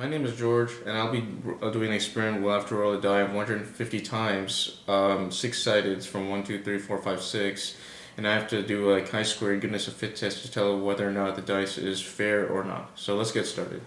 My name is George, and I'll be doing an experiment. We'll have to roll a die 150 times, six sided from 1, 2, 3, 4, 5, 6, and I have to do a chi-square goodness of fit test to tell whether or not the dice is fair or not. So let's get started.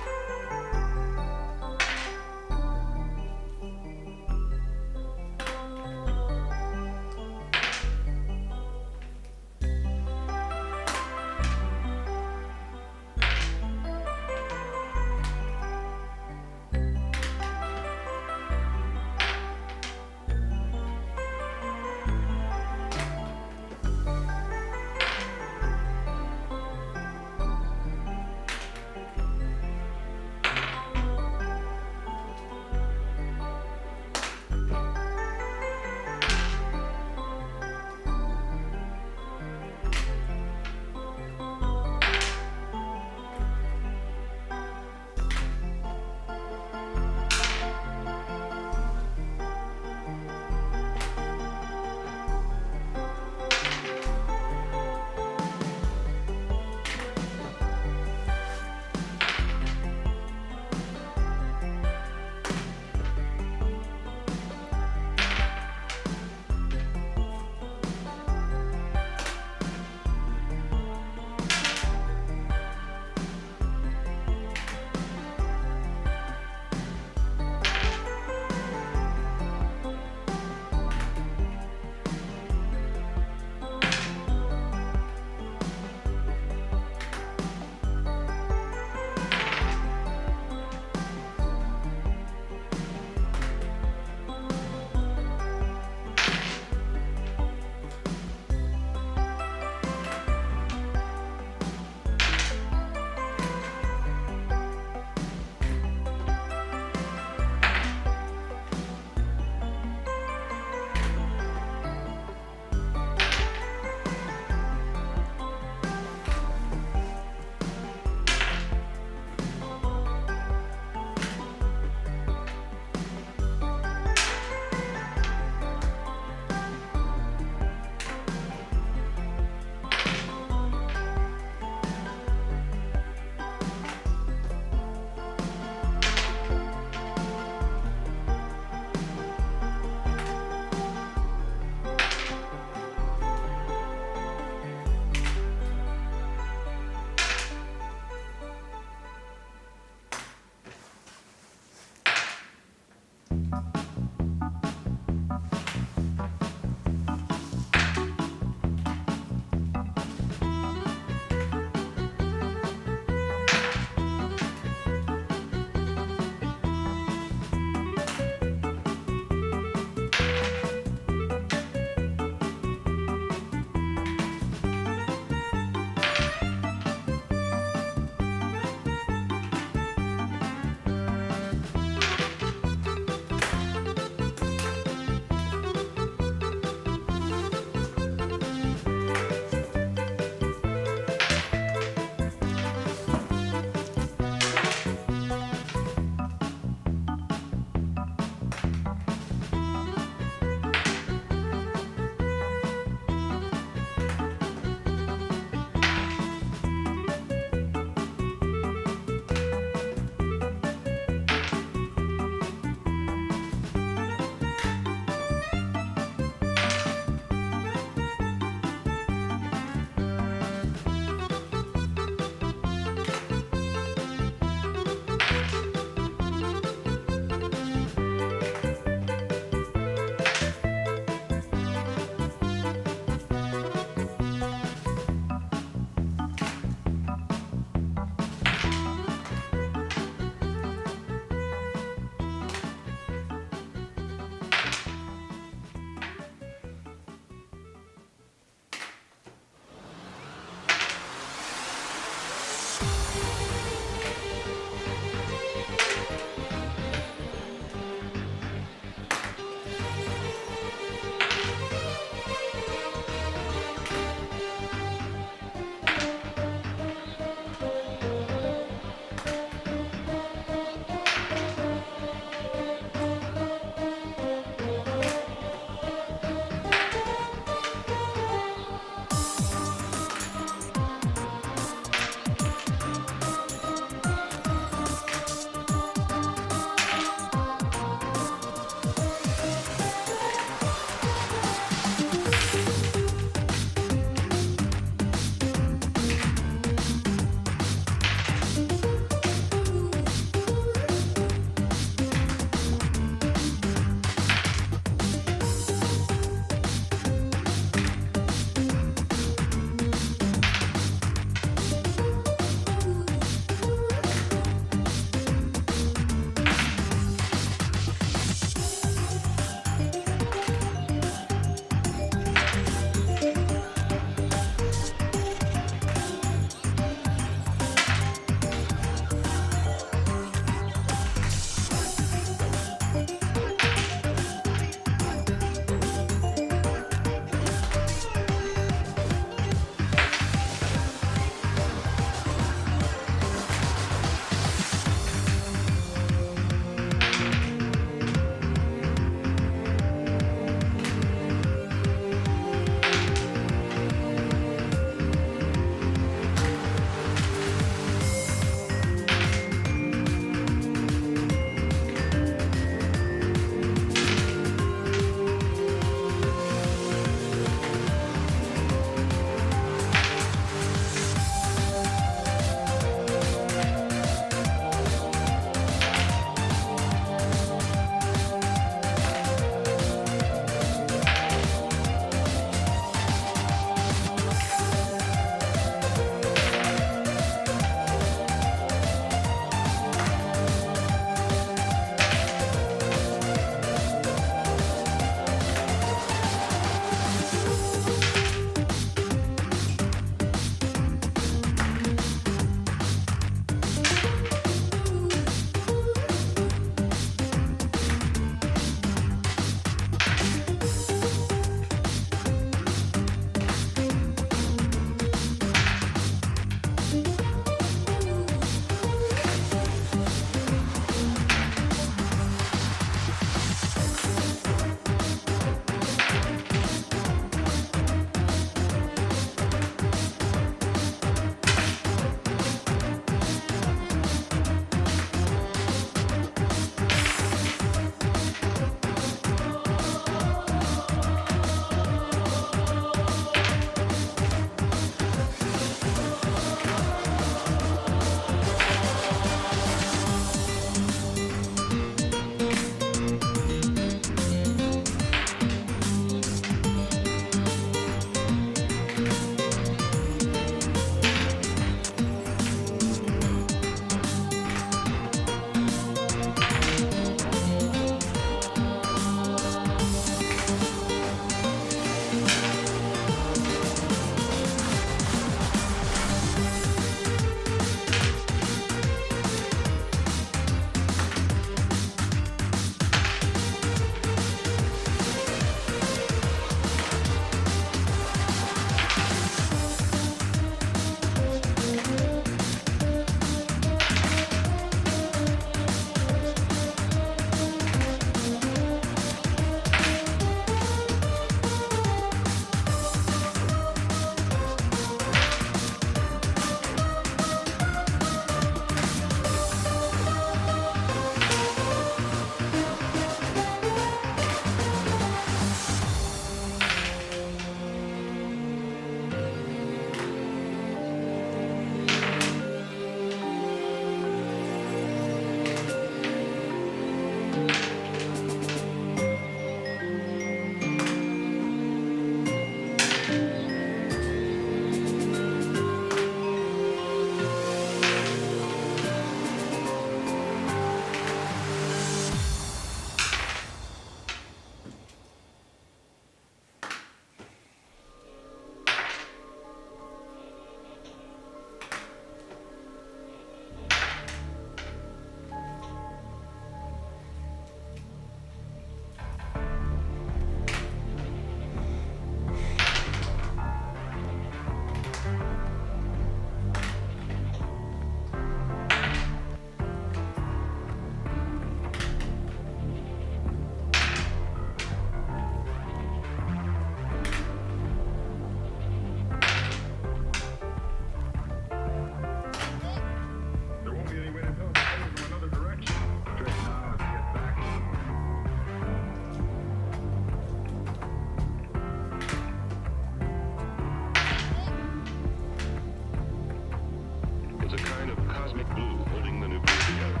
glue holding the nucleus together.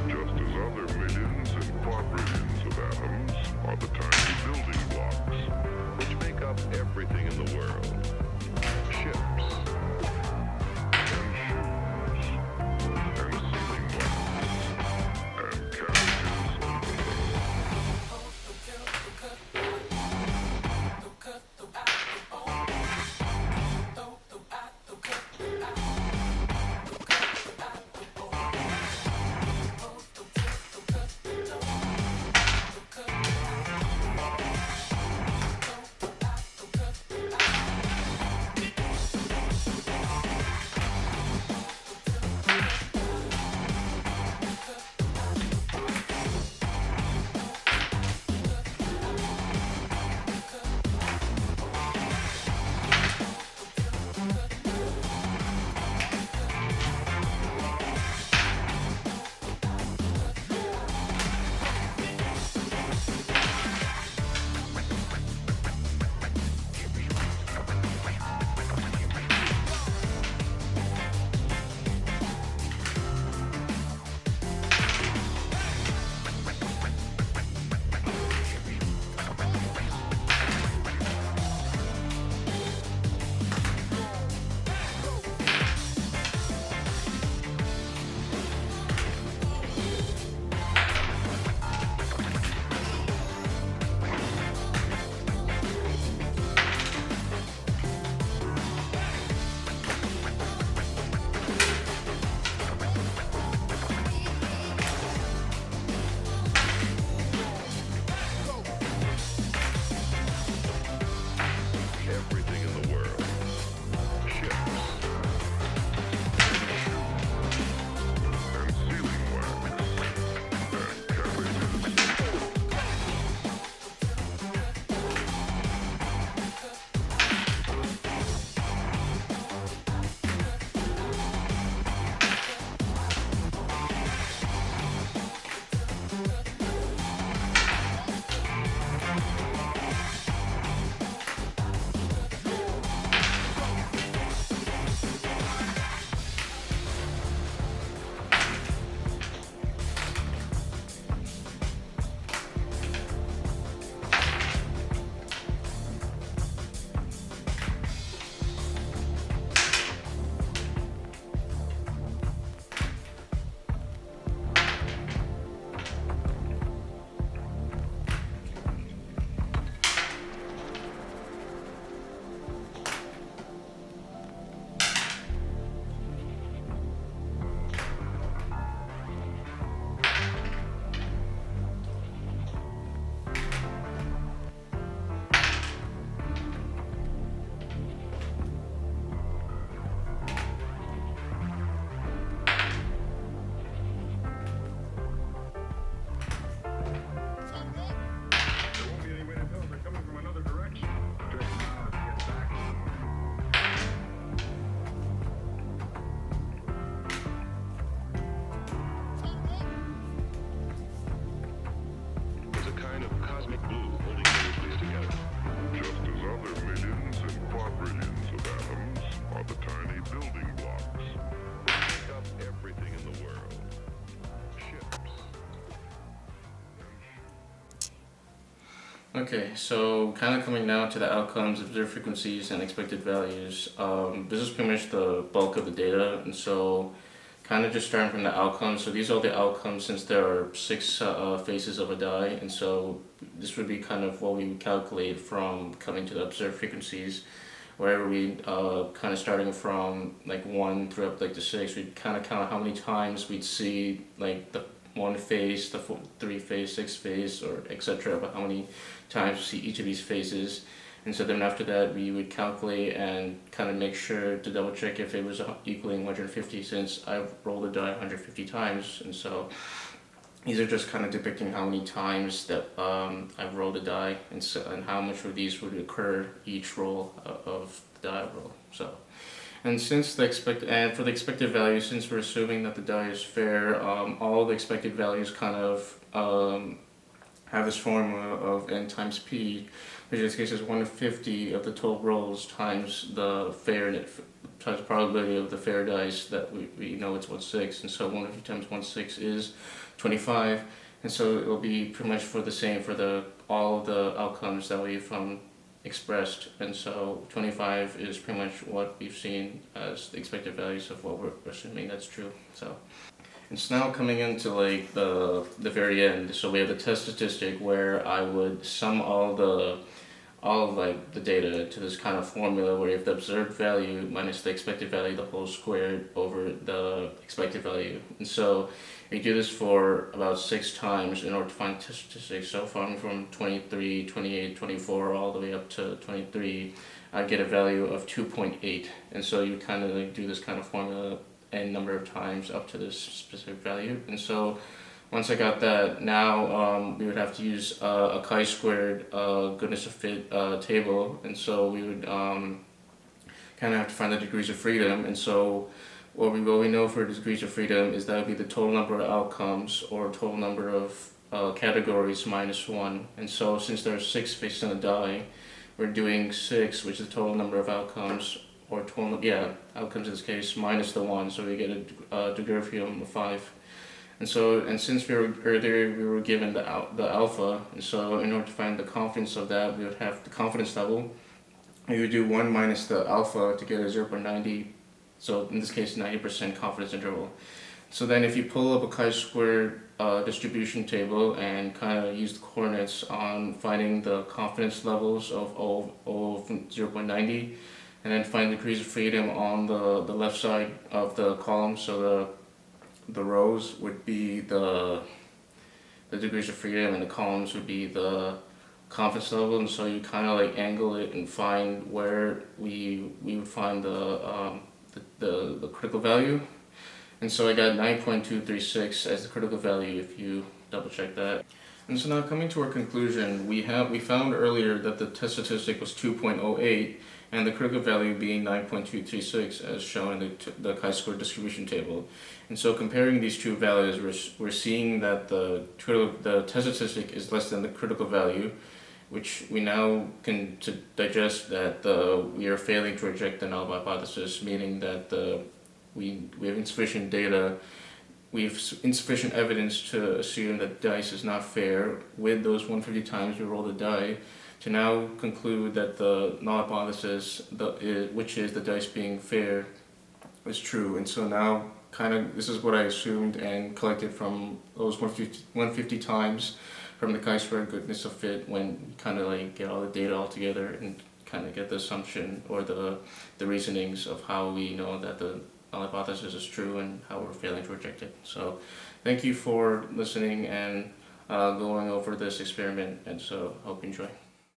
Just as other millions and quadrillions of atoms are the tiny building blocks which make up everything in the world. Ships, and shoes, and sealing wax, and cabbages. Everything in the world. Ships, and sealing wax, and cabbages. Is a kind of cosmic glue holding the nucleus together. Just as other millions and quadrillions of atoms are the tiny building blocks which make up everything in the world. Ships. Okay, so kind of coming now to the outcomes, observed frequencies, and expected values. This is pretty much the bulk of the data, and so kind of just starting from the outcomes. So these are the outcomes since there are six faces of a die, and so this would be kind of what we would calculate from coming to the observed frequencies. Wherever we kind of starting from like 1 through up like to 6, we'd kind of count how many times we'd see like the 1 phase, the 3 phase, 6 phase, or etc. But how many times we see each of these phases. And so then after that we would calculate and kind of make sure to double check if it was equaling 150, since I've rolled a die 150 times. And so these are just kind of depicting how many times that I've rolled a die, and how much of these would occur each roll of the die roll. So, and since the for the expected value, since we're assuming that the die is fair, all the expected values kind of have this formula of n times p, which in this case is 1/50 of the total rolls times the times probability of the fair dice that we know it's 1/6, and so 1/50 times 1/6 is 25, and so it will be pretty much for the same for all of the outcomes that we've expressed, and so 25 is pretty much what we've seen as the expected values of what we're assuming that's true. So it's now coming into like the very end. So we have the test statistic where I would sum all of like the data to this kind of formula where you have the observed value minus the expected value, the whole squared over the expected value. And so we do this for about 6 times in order to find test statistics. So from 23, 28, 24 all the way up to 23, I get a value of 2.8. And so you kind of like do this kind of formula n number of times up to this specific value. And so once I got that, now we would have to use a chi-squared goodness of fit table, and so we would kind of have to find the degrees of freedom. And so what we know for degrees of freedom is that would be the total number of outcomes or total number of categories minus 1. And so since there are 6 faces on the die, we're doing 6, which is the total number of outcomes, or outcomes in this case, minus the 1, so we get a degree of freedom of 5. And since we were given the alpha, and so in order to find the confidence of that, we would have the confidence level. We would do 1 minus the alpha to get a 0.90, so in this case 90% confidence interval. So then if you pull up a chi-squared distribution table and kind of use the coordinates on finding the confidence levels of 0.90, and then find degrees of freedom on the left side of the column, so the rows would be the degrees of freedom and the columns would be the confidence level, and so you kind of like angle it and find where we would find the critical value. And so I got 9.236 as the critical value if you double check that. And so now coming to our conclusion, we found earlier that the test statistic was 2.08 and the critical value being 9.236 as shown in the chi-square distribution table. And so comparing these two values, we're seeing that the test statistic is less than the critical value, which we now can digest that we are failing to reject the null hypothesis, meaning that we have insufficient data, we have insufficient evidence to assume that dice is not fair with those 150 times we roll the die, to now conclude that the null hypothesis, which is the dice being fair, is true. And so now this is what I assumed and collected from those 150 times from the chi-square goodness of fit, when you kind of like get all the data all together and kind of get the assumption or the reasonings of how we know that the null hypothesis is true and how we're failing to reject it. So thank you for listening and going over this experiment, and so hope you enjoy.